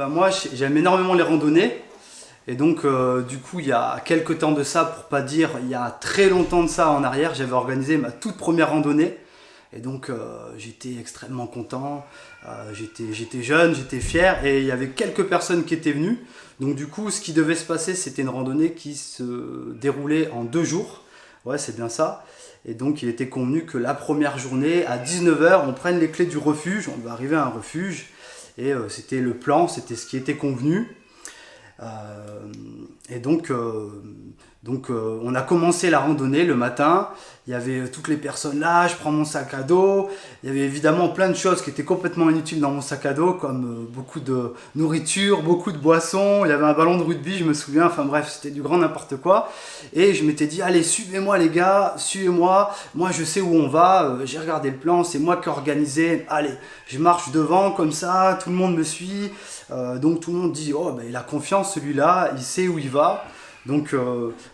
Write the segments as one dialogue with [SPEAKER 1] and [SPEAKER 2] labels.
[SPEAKER 1] moi, j'aime énormément les randonnées. Et donc, du coup, il y a quelques temps de ça, pour pas dire il y a très longtemps de ça en arrière, j'avais organisé ma toute première randonnée. Et donc, j'étais extrêmement content. J'étais jeune, j'étais fier. Et il y avait quelques personnes qui étaient venues. Donc, du coup, ce qui devait se passer, c'était une randonnée qui se déroulait en 2 jours. Ouais, c'est bien ça. Et donc, il était convenu que la première journée, à 19h, on prenne les clés du refuge. On va arriver à un refuge. Et c'était le plan, c'était ce qui était convenu. Euh, et donc, on a commencé la randonnée le matin. Il y avait toutes les personnes là, je prends mon sac à dos. Il y avait évidemment plein de choses qui étaient complètement inutiles dans mon sac à dos, comme beaucoup de nourriture, beaucoup de boissons. Il y avait un ballon de rugby, je me souviens. Enfin bref, c'était du grand n'importe quoi. Et je m'étais dit, allez, suivez-moi les gars, suivez-moi. Moi, je sais où on va. J'ai regardé le plan, c'est moi qui ai organisé. Allez, je marche devant comme ça, tout le monde me suit. Donc tout le monde dit, oh, ben, il a confiance celui-là, il sait où il va. Donc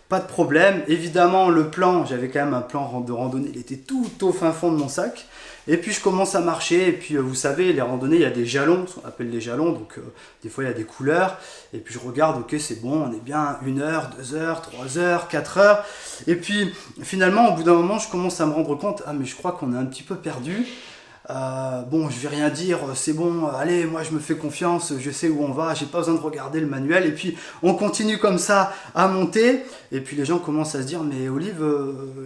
[SPEAKER 1] pas de problème. Évidemment le plan, j'avais quand même un plan de randonnée, il était tout au fin fond de mon sac. Et puis je commence à marcher, et puis vous savez, les randonnées, il y a des jalons, ce qu'on appelle les jalons, donc des fois il y a des couleurs. Et puis je regarde, ok c'est bon, on est bien 1 heure, 2 heures, 3 heures, 4 heures. Et puis finalement au bout d'un moment je commence à me rendre compte, ah mais je crois qu'on est un petit peu perdu. Bon, je vais rien dire, c'est bon, allez, moi je me fais confiance, je sais où on va, j'ai pas besoin de regarder le manuel. Et puis on continue comme ça à monter. Et puis les gens commencent à se dire, mais Olive,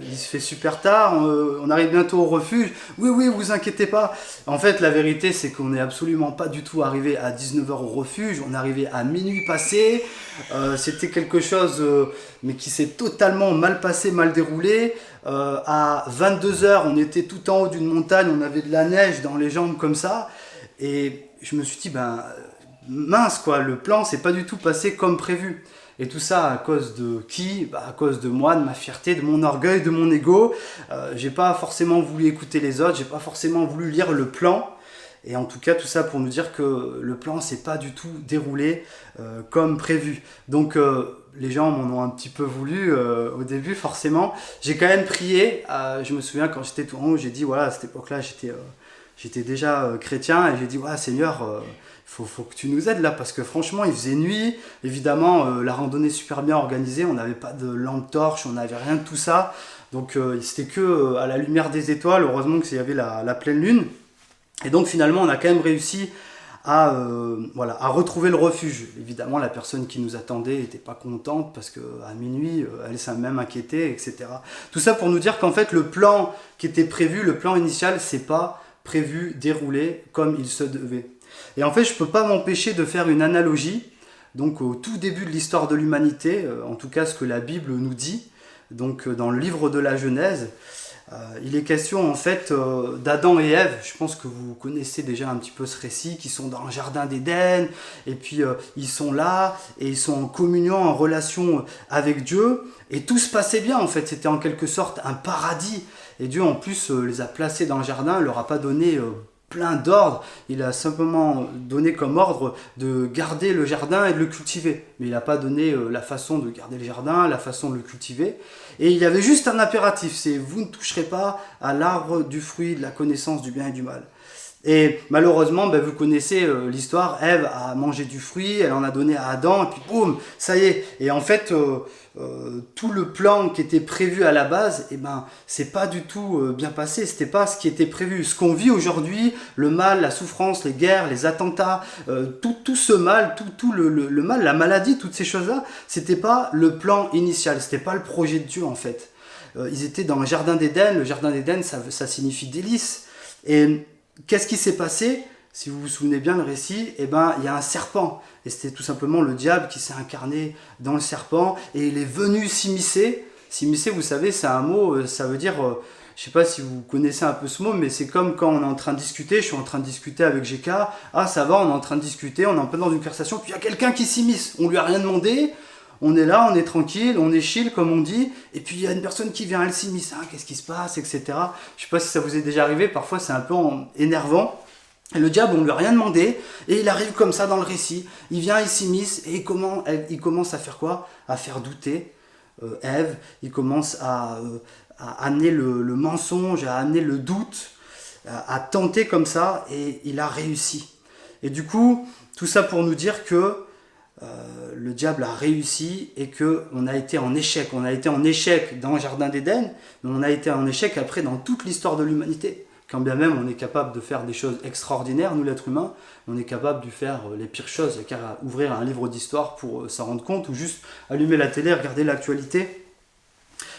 [SPEAKER 1] il se fait super tard, on arrive bientôt au refuge. Oui, oui, vous inquiétez pas. En fait, la vérité, c'est qu'on n'est absolument pas du tout arrivé à 19h au refuge, on est arrivé à minuit passé. C'était quelque chose, mais qui s'est totalement mal passé, mal déroulé. À 22h, on était tout en haut d'une montagne, on avait de la neige dans les jambes comme ça. Et je me suis dit, ben mince quoi, le plan s'est pas du tout passé comme prévu. Et tout ça à cause de qui? À cause de moi, de ma fierté, de mon orgueil, de mon ego. J'ai pas forcément voulu écouter les autres, j'ai pas forcément voulu lire le plan. Et en tout cas, tout ça pour nous dire que le plan s'est pas du tout déroulé comme prévu. Donc, les gens m'en ont un petit peu voulu au début, forcément. J'ai quand même prié. Je me souviens quand j'étais tout en haut, j'ai dit, voilà, à cette époque-là, j'étais déjà chrétien. Et j'ai dit, voilà, Seigneur, faut que tu nous aides là. Parce que franchement, il faisait nuit. Évidemment, la randonnée super bien organisée. On n'avait pas de lampe torche, on n'avait rien de tout ça. Donc, c'était que à la lumière des étoiles. Heureusement qu'il y avait la pleine lune. Et donc finalement, on a quand même réussi à retrouver le refuge. Évidemment, la personne qui nous attendait n'était pas contente parce qu'à minuit, elle s'est même inquiétée, etc. Tout ça pour nous dire qu'en fait, le plan qui était prévu, le plan initial, c'est pas prévu, déroulé comme il se devait. Et en fait, je peux pas m'empêcher de faire une analogie. Donc au tout début de l'histoire de l'humanité, en tout cas ce que la Bible nous dit, donc dans le livre de la Genèse, il est question en fait d'Adam et Ève. Je pense que vous connaissez déjà un petit peu ce récit, qui sont dans le jardin d'Éden, et puis ils sont là, et ils sont en communion, en relation avec Dieu, et tout se passait bien en fait, c'était en quelque sorte un paradis, et Dieu en plus les a placés dans le jardin, il leur a pas donné plein d'ordres, il a simplement donné comme ordre de garder le jardin et de le cultiver. Mais il n'a pas donné la façon de garder le jardin, la façon de le cultiver. Et il y avait juste un impératif, c'est vous ne toucherez pas à l'arbre du fruit de la connaissance du bien et du mal. Et malheureusement, vous connaissez l'histoire, Ève a mangé du fruit, elle en a donné à Adam, et puis boum, ça y est. Et en fait, tout le plan qui était prévu à la base, c'est pas du tout bien passé, c'était pas ce qui était prévu. Ce qu'on vit aujourd'hui, le mal, la souffrance, les guerres, les attentats, tout ce mal, tout le mal, la maladie, toutes ces choses-là, c'était pas le plan initial, c'était pas le projet de Dieu en fait. Ils étaient dans le jardin d'Éden, le jardin d'Éden ça signifie délice. Et qu'est-ce qui s'est passé? Si vous vous souvenez bien le récit, il y a un serpent. Et c'était tout simplement le diable qui s'est incarné dans le serpent. Et il est venu s'immiscer. S'immiscer, vous savez, c'est un mot, ça veut dire... je ne sais pas si vous connaissez un peu ce mot, mais c'est comme quand on est en train de discuter. Je suis en train de discuter avec GK. Ah, ça va, on est en train de discuter, on est en plein dans une conversation. Puis il y a quelqu'un qui s'immisce. On lui a rien demandé. On est là, on est tranquille, on est chill comme on dit, et puis il y a une personne qui vient, elle s'immisce, qu'est-ce qui se passe, etc. Je ne sais pas si ça vous est déjà arrivé, parfois c'est un peu énervant. Et le diable, on lui a rien demandé, et il arrive comme ça dans le récit. Il vient, il s'immisce, et il commence à faire quoi? À faire douter Ève, il commence à amener le mensonge, à amener le doute, à tenter comme ça, et il a réussi. Et du coup, Tout ça pour nous dire que le diable a réussi et qu'on a été en échec. On a été en échec dans le Jardin d'Éden, mais on a été en échec après dans toute l'histoire de l'humanité. Quand bien même on est capable de faire des choses extraordinaires, nous l'être humain, on est capable de faire les pires choses. Il n'y a qu'à ouvrir un livre d'histoire pour s'en rendre compte, ou juste allumer la télé, regarder l'actualité.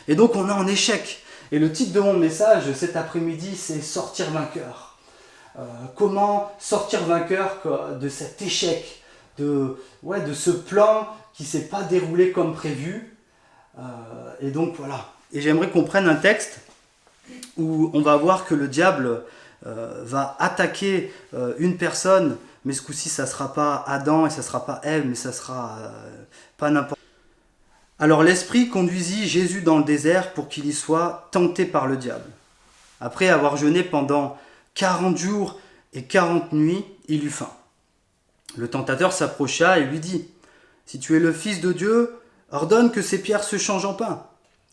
[SPEAKER 1] Et donc on est en échec. Et le titre de mon message cet après-midi, c'est « Sortir vainqueur ». Comment sortir vainqueur de cet échec, de ce plan qui ne s'est pas déroulé comme prévu. Et donc voilà. Et j'aimerais qu'on prenne un texte où on va voir que le diable va attaquer une personne, mais ce coup-ci ça ne sera pas Adam et ça ne sera pas Ève, mais ça sera pas n'importe. Alors l'Esprit conduisit Jésus dans le désert pour qu'il y soit tenté par le diable. Après avoir jeûné pendant 40 jours et 40 nuits, il eut faim. Le tentateur s'approcha et lui dit « Si tu es le Fils de Dieu, ordonne que ces pierres se changent en pain. »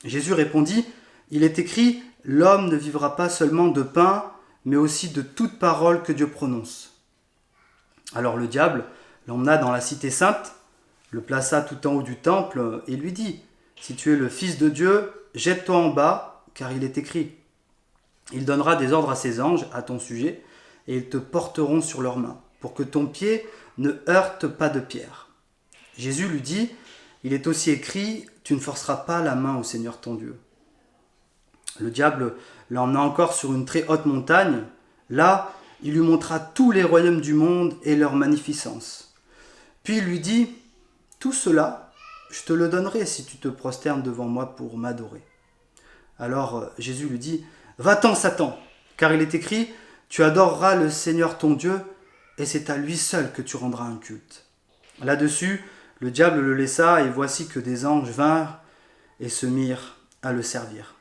[SPEAKER 1] Jésus répondit « Il est écrit, l'homme ne vivra pas seulement de pain, mais aussi de toute parole que Dieu prononce. » Alors le diable l'emmena dans la cité sainte, le plaça tout en haut du temple et lui dit « Si tu es le Fils de Dieu, jette-toi en bas, car il est écrit. Il donnera des ordres à ses anges à ton sujet, et ils te porteront sur leurs mains, pour que ton pied ne heurte pas de pierre. » Jésus lui dit « Il est aussi écrit, tu ne forceras pas la main au Seigneur ton Dieu. » Le diable l'emmena encore sur une très haute montagne. Là, il lui montra tous les royaumes du monde et leur magnificence. Puis il lui dit « Tout cela, je te le donnerai si tu te prosternes devant moi pour m'adorer. » Alors Jésus lui dit « Va-t'en, Satan, car il est écrit, tu adoreras le Seigneur ton Dieu, et c'est à lui seul que tu rendras un culte. » Là-dessus, le diable le laissa, et voici que des anges vinrent et se mirent à le servir.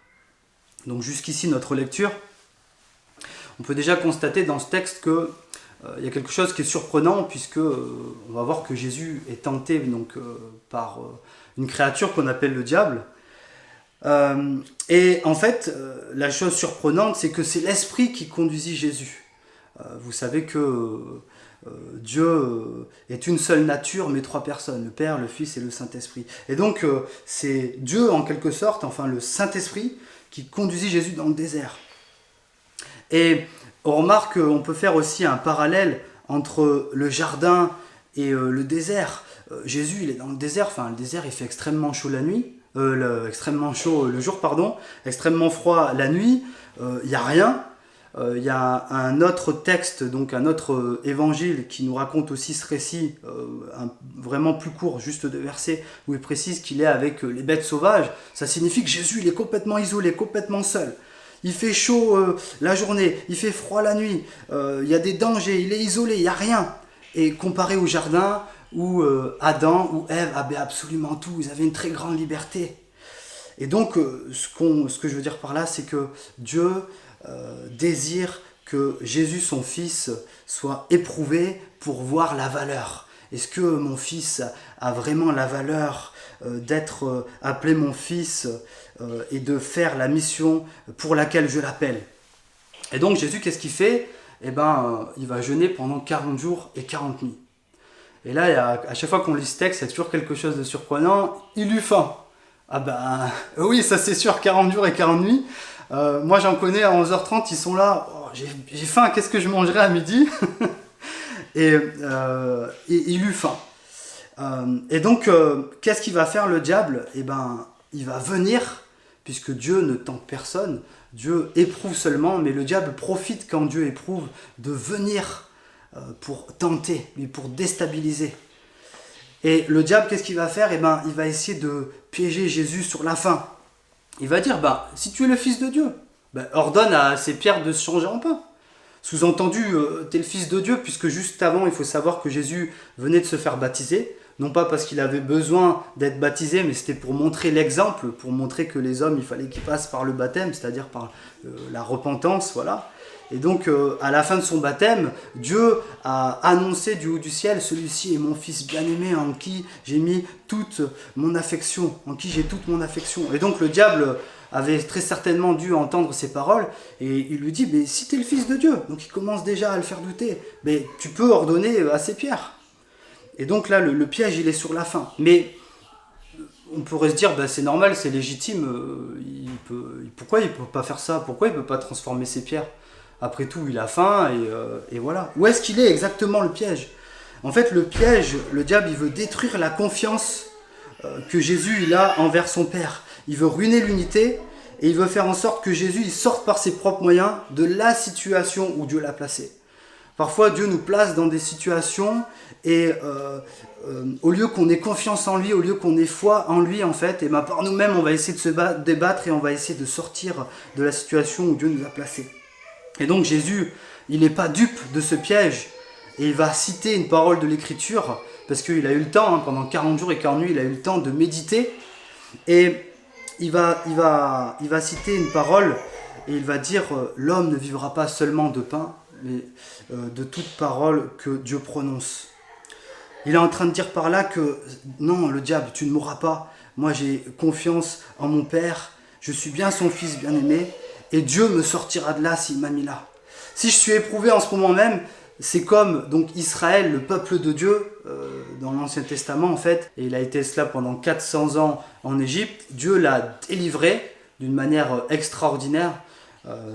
[SPEAKER 1] Donc jusqu'ici notre lecture, on peut déjà constater dans ce texte que il y a quelque chose qui est surprenant, puisque on va voir que Jésus est tenté par une créature qu'on appelle le diable. Et en fait, la chose surprenante, c'est que c'est l'Esprit qui conduisit Jésus. Vous savez que Dieu est une seule nature, mais trois personnes, le Père, le Fils et le Saint-Esprit. Et donc, c'est Dieu, en quelque sorte, enfin le Saint-Esprit, qui conduisit Jésus dans le désert. Et on remarque qu'on peut faire aussi un parallèle entre le jardin et le désert. Jésus, il est dans le désert, enfin le désert, il fait extrêmement chaud la nuit, extrêmement chaud le jour, extrêmement froid la nuit, il n'y a rien. Il y a un autre texte, donc un autre évangile qui nous raconte aussi ce récit, vraiment plus court, juste 2 versets, où il précise qu'il est avec les bêtes sauvages. Ça signifie que Jésus il est complètement isolé, complètement seul. Il fait chaud la journée, il fait froid la nuit, il y a des dangers, il est isolé, il n'y a rien. Et comparé au jardin où Adam ou Ève avaient absolument tout, ils avaient une très grande liberté. Et donc, ce que je veux dire par là, c'est que Dieu désire que Jésus, son Fils, soit éprouvé pour voir la valeur. Est-ce que mon Fils a vraiment la valeur d'être appelé mon Fils et de faire la mission pour laquelle je l'appelle? Et donc Jésus, qu'est-ce qu'il fait? Il va jeûner pendant 40 jours et 40 nuits. Et là, à chaque fois qu'on lit ce texte, il y a toujours quelque chose de surprenant. Il eut faim. Oui, ça c'est sûr, 40 jours et 40 nuits. Moi j'en connais à 11h30, ils sont là, oh, j'ai faim, qu'est-ce que je mangerai à midi? et il eut faim. Et donc, qu'est-ce qu'il va faire le diable? Il va venir, puisque Dieu ne tente personne, Dieu éprouve seulement, mais le diable profite quand Dieu éprouve de venir pour tenter, pour déstabiliser. Et le diable, qu'est-ce qu'il va faire? Il va essayer de piéger Jésus sur la faim. Il va dire, si tu es le Fils de Dieu, ordonne à ces pierres de se changer en pain. Sous-entendu, tu es le Fils de Dieu, puisque juste avant, il faut savoir que Jésus venait de se faire baptiser. Non pas parce qu'il avait besoin d'être baptisé, mais c'était pour montrer l'exemple, pour montrer que les hommes, il fallait qu'ils passent par le baptême, c'est-à-dire par la repentance, voilà. Et donc, à la fin de son baptême, Dieu a annoncé du haut du ciel, celui-ci est mon Fils bien-aimé, en qui j'ai mis toute mon affection, Et donc, le diable avait très certainement dû entendre ces paroles, et il lui dit, si tu es le Fils de Dieu, donc il commence déjà à le faire douter, tu peux ordonner à ces pierres. Et donc là, le piège, il est sur la fin. Mais on pourrait se dire, c'est normal, c'est légitime, pourquoi il ne peut pas faire ça? Pourquoi il ne peut pas transformer ses pierres? Après tout, il a faim et voilà. Où est-ce qu'il est exactement le piège? En fait, le piège, le diable, il veut détruire la confiance que Jésus il a envers son Père. Il veut ruiner l'unité et il veut faire en sorte que Jésus il sorte par ses propres moyens de la situation où Dieu l'a placé. Parfois, Dieu nous place dans des situations et au lieu qu'on ait confiance en lui, au lieu qu'on ait foi en lui, en fait, et par nous-mêmes, on va essayer de se débattre et on va essayer de sortir de la situation où Dieu nous a placés. Et donc Jésus, il n'est pas dupe de ce piège et il va citer une parole de l'Écriture parce qu'il a eu le temps, pendant 40 jours et 40 nuits, il a eu le temps de méditer et il va citer une parole et il va dire « L'homme ne vivra pas seulement de pain, mais de toute parole que Dieu prononce. » Il est en train de dire par là que non, le diable, tu ne mourras pas. Moi, j'ai confiance en mon Père. Je suis bien son fils bien-aimé. Et Dieu me sortira de là s'il m'a mis là. Si je suis éprouvé en ce moment même, c'est comme donc Israël, le peuple de Dieu, dans l'Ancien Testament en fait. Et il a été cela pendant 400 ans en Égypte. Dieu l'a délivré d'une manière extraordinaire.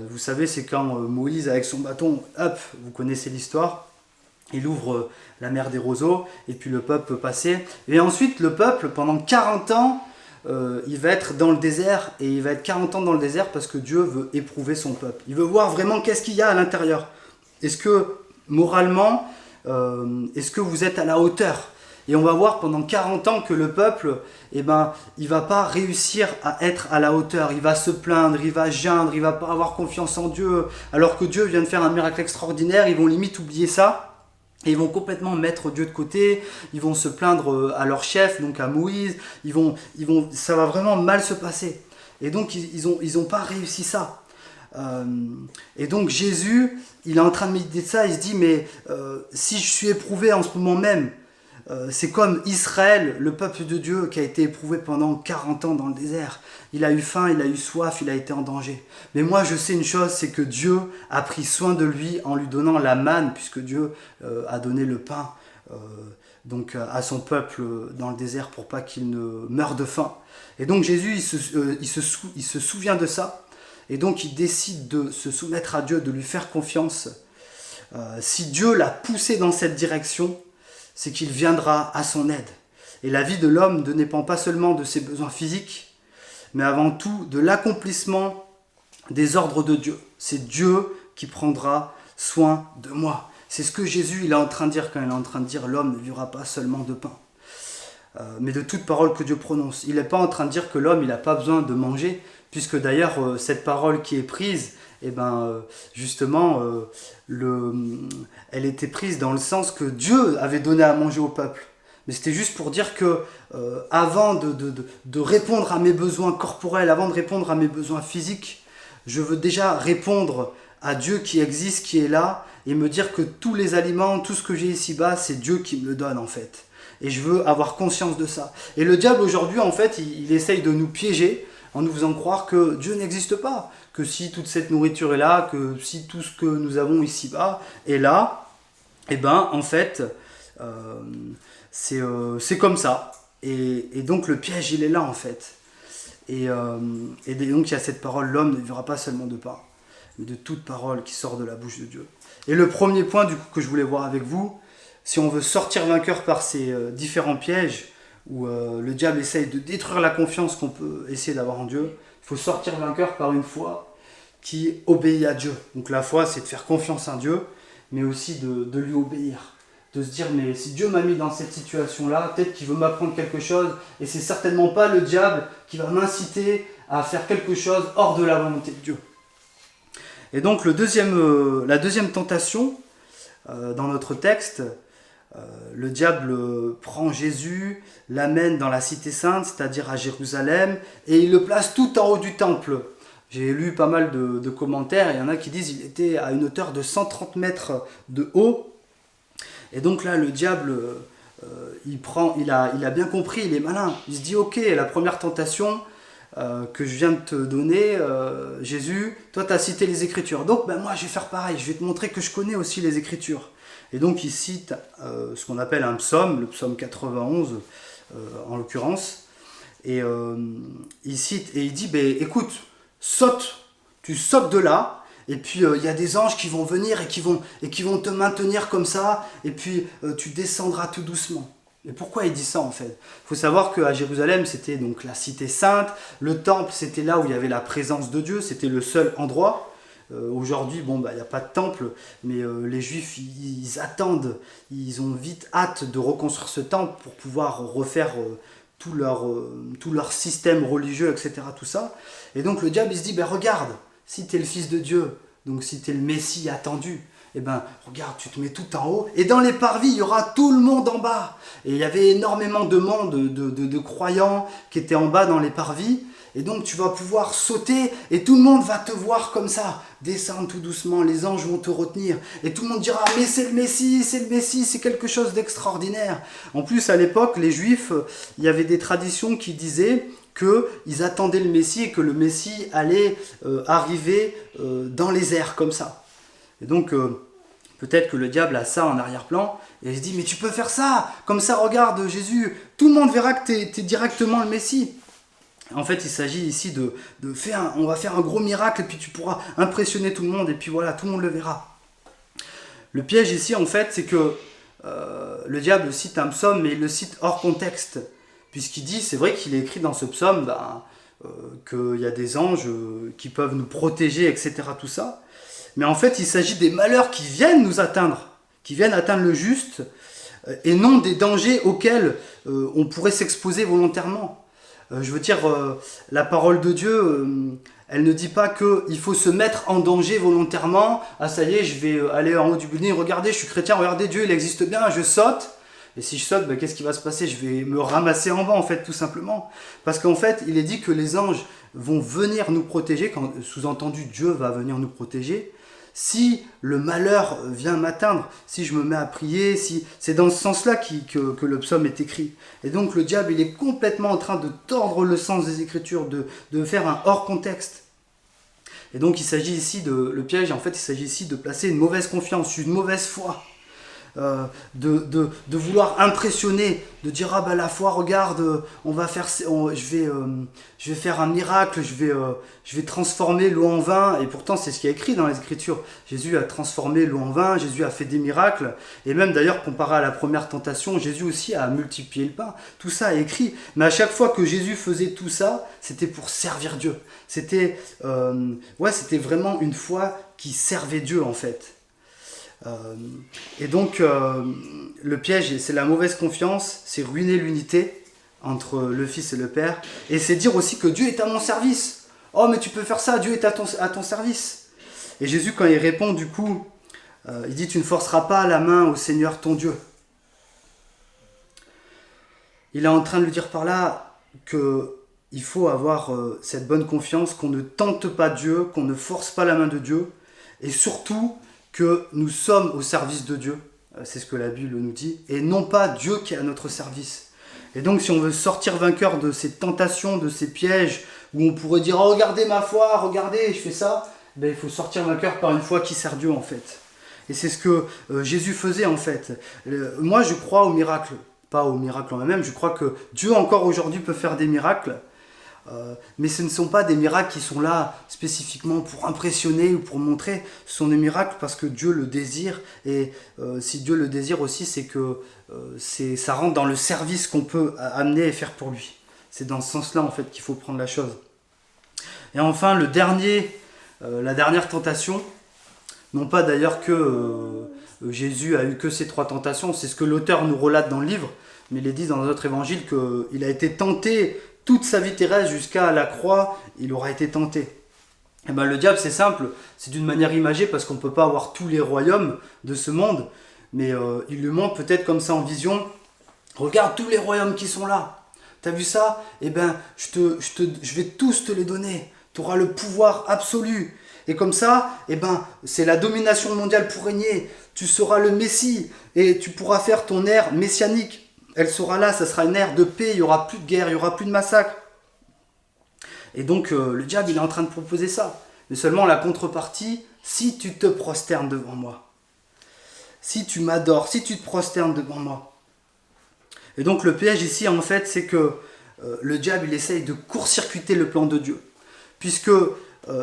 [SPEAKER 1] Vous savez, c'est quand Moïse, avec son bâton, hop, vous connaissez l'histoire, il ouvre la mer des roseaux, et puis le peuple peut passer. Et ensuite, le peuple, pendant 40 ans, il va être dans le désert, et il va être 40 ans dans le désert parce que Dieu veut éprouver son peuple. Il veut voir vraiment qu'est-ce qu'il y a à l'intérieur. Est-ce que, moralement, est-ce que vous êtes à la hauteur ? Et on va voir pendant 40 ans que le peuple, il va pas réussir à être à la hauteur. Il va se plaindre, il va geindre, il va pas avoir confiance en Dieu. Alors que Dieu vient de faire un miracle extraordinaire, ils vont limite oublier ça. Et ils vont complètement mettre Dieu de côté, ils vont se plaindre à leur chef, donc à Moïse, ça va vraiment mal se passer. Et donc ils ont pas réussi ça. Et donc Jésus, il est en train de méditer ça, il se dit, mais si je suis éprouvé en ce moment même, c'est comme Israël, le peuple de Dieu qui a été éprouvé pendant 40 ans dans le désert. Il a eu faim, il a eu soif, il a été en danger. Mais moi je sais une chose, c'est que Dieu a pris soin de lui en lui donnant la manne, puisque Dieu a donné le pain donc à son peuple dans le désert pour pas qu'il ne meure de faim. Et donc Jésus, il se souvient de ça, et donc il décide de se soumettre à Dieu, de lui faire confiance. Si Dieu l'a poussé dans cette direction, c'est qu'il viendra à son aide. Et la vie de l'homme ne dépend pas seulement de ses besoins physiques, mais avant tout de l'accomplissement des ordres de Dieu. C'est Dieu qui prendra soin de moi. C'est ce que Jésus il est en train de dire quand il est en train de dire l'homme ne vivra pas seulement de pain, mais de toute parole que Dieu prononce. Il n'est pas en train de dire que l'homme il n'a pas besoin de manger, puisque d'ailleurs cette parole qui est prise, justement, elle était prise dans le sens que Dieu avait donné à manger au peuple. Mais c'était juste pour dire que avant de répondre à mes besoins corporels, avant de répondre à mes besoins physiques, je veux déjà répondre à Dieu qui existe, qui est là, et me dire que tous les aliments, tout ce que j'ai ici-bas, c'est Dieu qui me le donne en fait. Et je veux avoir conscience de ça. Et le diable aujourd'hui, en fait, il essaye de nous piéger en nous faisant croire que Dieu n'existe pas, que si toute cette nourriture est là, que si tout ce que nous avons ici-bas est là, en fait, c'est comme ça. Et donc le piège, il est là en fait. Et donc il y a cette parole, l'homme ne vivra pas seulement de pain, mais de toute parole qui sort de la bouche de Dieu. Et le premier point du coup que je voulais voir avec vous, si on veut sortir vainqueur par ces différents pièges, où le diable essaye de détruire la confiance qu'on peut essayer d'avoir en Dieu, il faut sortir vainqueur par une foi qui obéit à Dieu. Donc la foi, c'est de faire confiance en Dieu, mais aussi de lui obéir. De se dire, mais si Dieu m'a mis dans cette situation-là, peut-être qu'il veut m'apprendre quelque chose, et c'est certainement pas le diable qui va m'inciter à faire quelque chose hors de la volonté de Dieu. Et donc la deuxième tentation, dans notre texte, le diable prend Jésus, l'amène dans la cité sainte, c'est-à-dire à Jérusalem, et il le place tout en haut du temple. J'ai lu pas mal de commentaires, il y en a qui disent qu'il était à une hauteur de 130 mètres de haut. Et donc là, le diable, il a bien compris, il est malin. Il se dit, ok, la première tentation que je viens de te donner, Jésus, toi tu as cité les Écritures. Donc moi je vais faire pareil, je vais te montrer que je connais aussi les Écritures. Et donc il cite ce qu'on appelle un psaume, le psaume 91 en l'occurrence. Et il cite et il dit, écoute, saute, tu sautes de là, et puis il y a des anges qui vont venir et qui vont te maintenir comme ça, et puis tu descendras tout doucement. Et pourquoi il dit ça en fait? Il faut savoir qu'à Jérusalem, c'était donc la cité sainte, le temple, c'était là où il y avait la présence de Dieu, c'était le seul endroit. Aujourd'hui, il n'y a pas de temple, mais les Juifs, ils attendent, ils ont vite hâte de reconstruire ce temple pour pouvoir refaire tout leur système religieux, etc. Tout ça. Et donc le diable, il se dit, regarde, si tu es le Fils de Dieu, donc si tu es le Messie attendu, regarde, tu te mets tout en haut, et dans les parvis, il y aura tout le monde en bas. Et il y avait énormément de monde, de croyants qui étaient en bas dans les parvis, et donc tu vas pouvoir sauter, et tout le monde va te voir comme ça, descendre tout doucement, les anges vont te retenir, et tout le monde dira, mais c'est le Messie, c'est quelque chose d'extraordinaire. En plus, à l'époque, les Juifs, il y avait des traditions qui disaient qu'ils attendaient le Messie, et que le Messie allait arriver dans les airs, comme ça. Et donc, peut-être que le diable a ça en arrière-plan, et il se dit, mais tu peux faire ça, comme ça, regarde Jésus, tout le monde verra que tu es directement le Messie. En fait, il s'agit ici on va faire un gros miracle, et puis tu pourras impressionner tout le monde, et puis voilà, tout le monde le verra. Le piège ici, en fait, c'est que le diable cite un psaume, mais il le cite hors contexte, puisqu'il dit, c'est vrai qu'il est écrit dans ce psaume, qu'il y a des anges qui peuvent nous protéger, etc., tout ça. Mais en fait, il s'agit des malheurs qui viennent nous atteindre, qui viennent atteindre le juste, et non des dangers auxquels on pourrait s'exposer volontairement. Je veux dire, la parole de Dieu, elle ne dit pas qu'il faut se mettre en danger volontairement. Ah ça y est, je vais aller en haut du building, regardez, je suis chrétien, regardez, Dieu, il existe bien, je saute. Et si je saute, qu'est-ce qui va se passer? Je vais me ramasser en bas, en fait, tout simplement. Parce qu'en fait, il est dit que les anges vont venir nous protéger, sous-entendu, Dieu va venir nous protéger. Si le malheur vient m'atteindre, si je me mets à prier, si c'est dans ce sens-là que le psaume est écrit. Et donc le diable, il est complètement en train de tordre le sens des Écritures, de faire un hors-contexte. Et donc il s'agit ici le piège, en fait, il s'agit ici de placer une mauvaise confiance, une mauvaise foi. De vouloir impressionner, de dire la foi, regarde, je vais faire un miracle, je vais transformer l'eau en vin. Et pourtant c'est ce qui est écrit dans les Écritures. Jésus a transformé l'eau en vin, Jésus a fait des miracles, et même d'ailleurs comparé à la première tentation, Jésus aussi a multiplié le pain. Tout ça est écrit, mais à chaque fois que Jésus faisait tout ça, c'était pour servir Dieu. C'était vraiment une foi qui servait Dieu en fait. Et donc le piège, c'est la mauvaise confiance, c'est ruiner l'unité entre le Fils et le Père, et c'est dire aussi que Dieu est à mon service. Oh mais tu peux faire ça, Dieu est à ton service. Et Jésus, quand il répond du coup, il dit, tu ne forceras pas la main au Seigneur ton Dieu. Il est en train de lui dire par là qu'il faut avoir cette bonne confiance, qu'on ne tente pas Dieu, qu'on ne force pas la main de Dieu, et surtout que nous sommes au service de Dieu, c'est ce que la Bible nous dit, et non pas Dieu qui est à notre service. Et donc si on veut sortir vainqueur de ces tentations, de ces pièges, où on pourrait dire, oh, regardez ma foi, regardez, je fais ça, il faut sortir vainqueur par une foi qui sert Dieu en fait. Et c'est ce que Jésus faisait en fait. Moi je crois au miracle, pas au miracle en moi-même, je crois que Dieu encore aujourd'hui peut faire des miracles, mais ce ne sont pas des miracles qui sont là spécifiquement pour impressionner ou pour montrer, ce sont des miracles parce que Dieu le désire, et si Dieu le désire aussi, c'est que ça rentre dans le service qu'on peut amener et faire pour lui. C'est dans ce sens-là en fait qu'il faut prendre la chose. Et enfin la dernière tentation, non pas d'ailleurs que Jésus a eu que ces 3 tentations, c'est ce que l'auteur nous relate dans le livre, mais il est dit dans notre évangile qu'il a été tenté toute sa vie terrestre jusqu'à la croix, il aura été tenté. Et le diable, c'est simple, c'est d'une manière imagée parce qu'on ne peut pas avoir tous les royaumes de ce monde, mais il lui montre peut-être comme ça en vision, regarde tous les royaumes qui sont là, t'as vu ça? Je vais tous te les donner, tu auras le pouvoir absolu. Et comme ça, c'est la domination mondiale pour régner, tu seras le Messie et tu pourras faire ton ère messianique. Elle sera là, ça sera une ère de paix, il n'y aura plus de guerre, il n'y aura plus de massacre. Et donc le diable, il est en train de proposer ça. Mais seulement la contrepartie, si tu te prosternes devant moi. si tu m'adores, si tu te prosternes devant moi. Et donc le piège ici, en fait, c'est que le diable, il essaye de court-circuiter le plan de Dieu. Puisque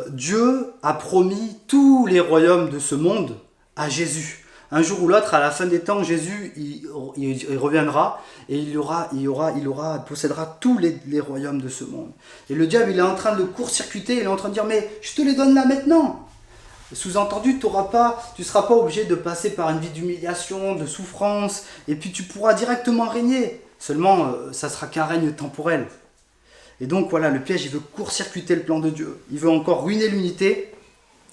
[SPEAKER 1] Dieu a promis tous les royaumes de ce monde à Jésus. Un jour ou l'autre, à la fin des temps, Jésus il reviendra et il possédera tous les royaumes de ce monde. Et le diable, il est en train de le court-circuiter, il est en train de dire, mais je te les donne là maintenant. Sous-entendu, tu ne seras pas obligé de passer par une vie d'humiliation, de souffrance, et puis tu pourras directement régner. Seulement, ça ne sera qu'un règne temporel. Et donc voilà, le piège, il veut court-circuiter le plan de Dieu. Il veut encore ruiner l'unité.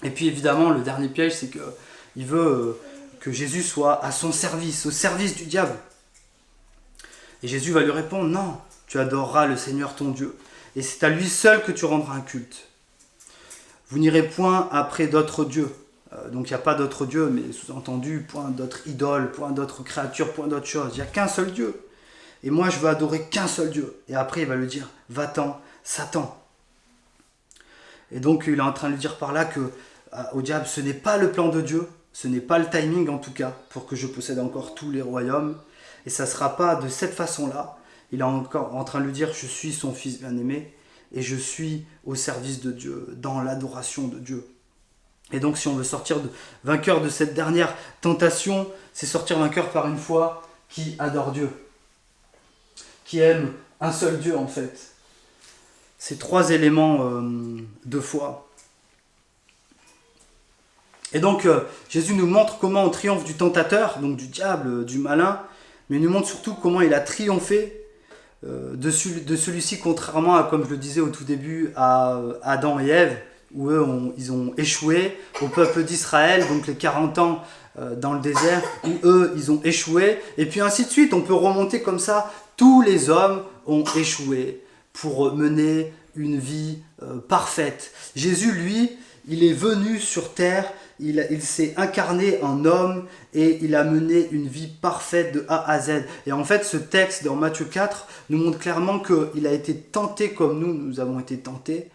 [SPEAKER 1] Et puis évidemment, le dernier piège, c'est qu'il veut que Jésus soit à son service, au service du diable. Et Jésus va lui répondre, non, tu adoreras le Seigneur ton Dieu. Et c'est à lui seul que tu rendras un culte. Vous n'irez point après d'autres dieux. Donc il n'y a pas d'autres dieux, mais sous-entendu, point d'autres idoles, point d'autres créatures, point d'autres choses. Il n'y a qu'un seul Dieu. Et moi, je veux adorer qu'un seul Dieu. Et après, il va lui dire, va-t'en, Satan. Et donc, il est en train de lui dire par là au diable, ce n'est pas le plan de Dieu, ce n'est pas le timing en tout cas, pour que je possède encore tous les royaumes. Et ça ne sera pas de cette façon-là. Il est encore en train de lui dire, je suis son fils bien-aimé, et je suis au service de Dieu, dans l'adoration de Dieu. Et donc, si on veut sortir vainqueur de cette dernière tentation, c'est sortir vainqueur par une foi qui adore Dieu, qui aime un seul Dieu en fait. Ces trois éléments de foi. Et donc Jésus nous montre comment on triomphe du tentateur, donc du diable, du malin, mais il nous montre surtout comment il a triomphé de celui-ci, contrairement à, comme je le disais au tout début, à Adam et Ève, où eux ils ont échoué, au peuple d'Israël, donc les 40 ans dans le désert, où eux ils ont échoué, et puis ainsi de suite, on peut remonter comme ça. Tous les hommes ont échoué pour mener une vie parfaite. Jésus, lui, il est venu sur terre, il s'est incarné en homme et il a mené une vie parfaite de A à Z. Et en fait, ce texte dans Matthieu 4 nous montre clairement qu'il a été tenté comme nous avons été tentés.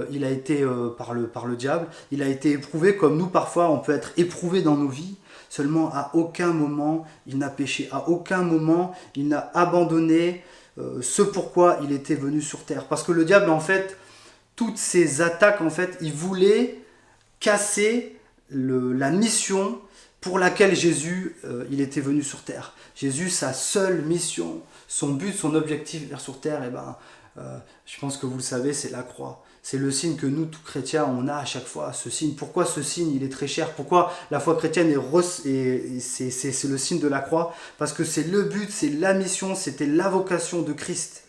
[SPEAKER 1] Il a été par le diable, il a été éprouvé comme nous parfois on peut être éprouvé dans nos vies. Seulement à aucun moment il n'a péché, à aucun moment il n'a abandonné ce pourquoi il était venu sur terre. Parce que le diable, en fait, toutes ses attaques, en fait, il voulait casser la mission pour laquelle Jésus il était venu sur terre. Jésus, sa seule mission, son but, son objectif vers sur terre, je pense que vous le savez, c'est la croix. C'est le signe que nous, tout chrétiens, on a à chaque fois, ce signe. Pourquoi ce signe, il est très cher? Pourquoi la foi chrétienne c'est le signe de la croix? Parce que c'est le but, c'est la mission, c'était la vocation de Christ.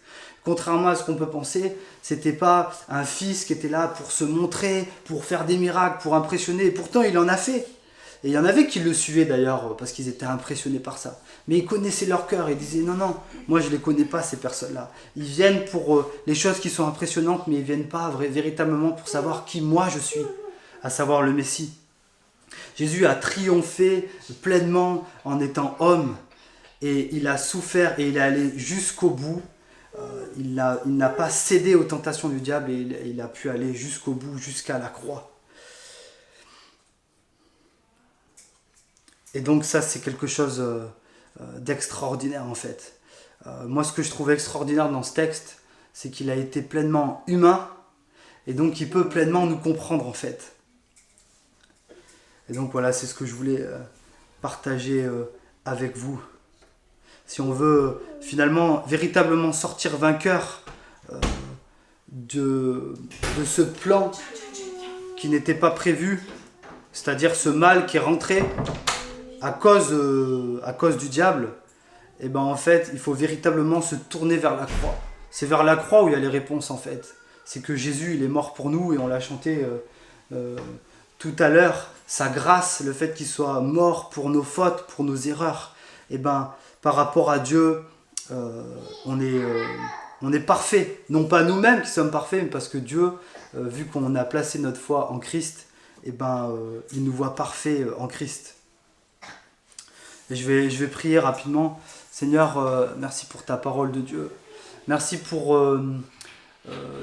[SPEAKER 1] Contrairement à ce qu'on peut penser, c'était pas un fils qui était là pour se montrer, pour faire des miracles, pour impressionner. Et pourtant, il en a fait. Et il y en avait qui le suivaient d'ailleurs, parce qu'ils étaient impressionnés par ça. Mais ils connaissaient leur cœur et ils disaient, non, moi je ne les connais pas ces personnes-là. Ils viennent pour les choses qui sont impressionnantes, mais ils ne viennent pas véritablement pour savoir qui moi je suis, à savoir le Messie. Jésus a triomphé pleinement en étant homme, et il a souffert et il est allé jusqu'au bout. Il n'a pas cédé aux tentations du diable et il a pu aller jusqu'au bout, jusqu'à la croix. Et donc ça, c'est quelque chose d'extraordinaire en fait. Moi, ce que je trouve extraordinaire dans ce texte, c'est qu'il a été pleinement humain et donc il peut pleinement nous comprendre en fait. Et donc voilà, c'est ce que je voulais partager avec vous. Si on veut finalement véritablement sortir vainqueur de ce plan qui n'était pas prévu, c'est-à-dire ce mal qui est rentré à cause du diable, et en fait, il faut véritablement se tourner vers la croix. C'est vers la croix où il y a les réponses en fait. C'est que Jésus, il est mort pour nous et on l'a chanté tout à l'heure. Sa grâce, le fait qu'il soit mort pour nos fautes, pour nos erreurs, par rapport à Dieu, on est parfait. Non pas nous-mêmes qui sommes parfaits, mais parce que Dieu, vu qu'on a placé notre foi en Christ, il nous voit parfaits en Christ. Et je vais prier rapidement. Seigneur, merci pour ta parole de Dieu. Merci pour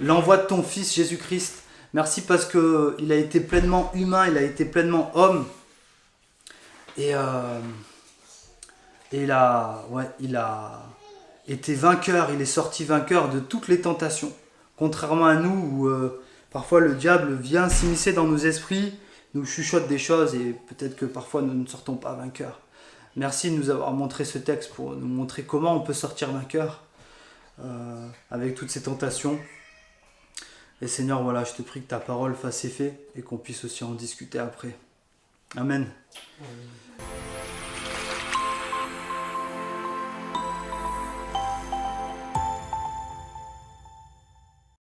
[SPEAKER 1] l'envoi de ton Fils Jésus-Christ. Merci parce qu'il a été pleinement humain, il a été pleinement homme. Et, il a été vainqueur, il est sorti vainqueur de toutes les tentations. Contrairement à nous, où parfois le diable vient s'immiscer dans nos esprits, nous chuchote des choses et peut-être que parfois nous ne sortons pas vainqueurs. Merci de nous avoir montré ce texte pour nous montrer comment on peut sortir vainqueur avec toutes ces tentations. Et Seigneur, voilà, je te prie que ta parole fasse effet et qu'on puisse aussi en discuter après. Amen.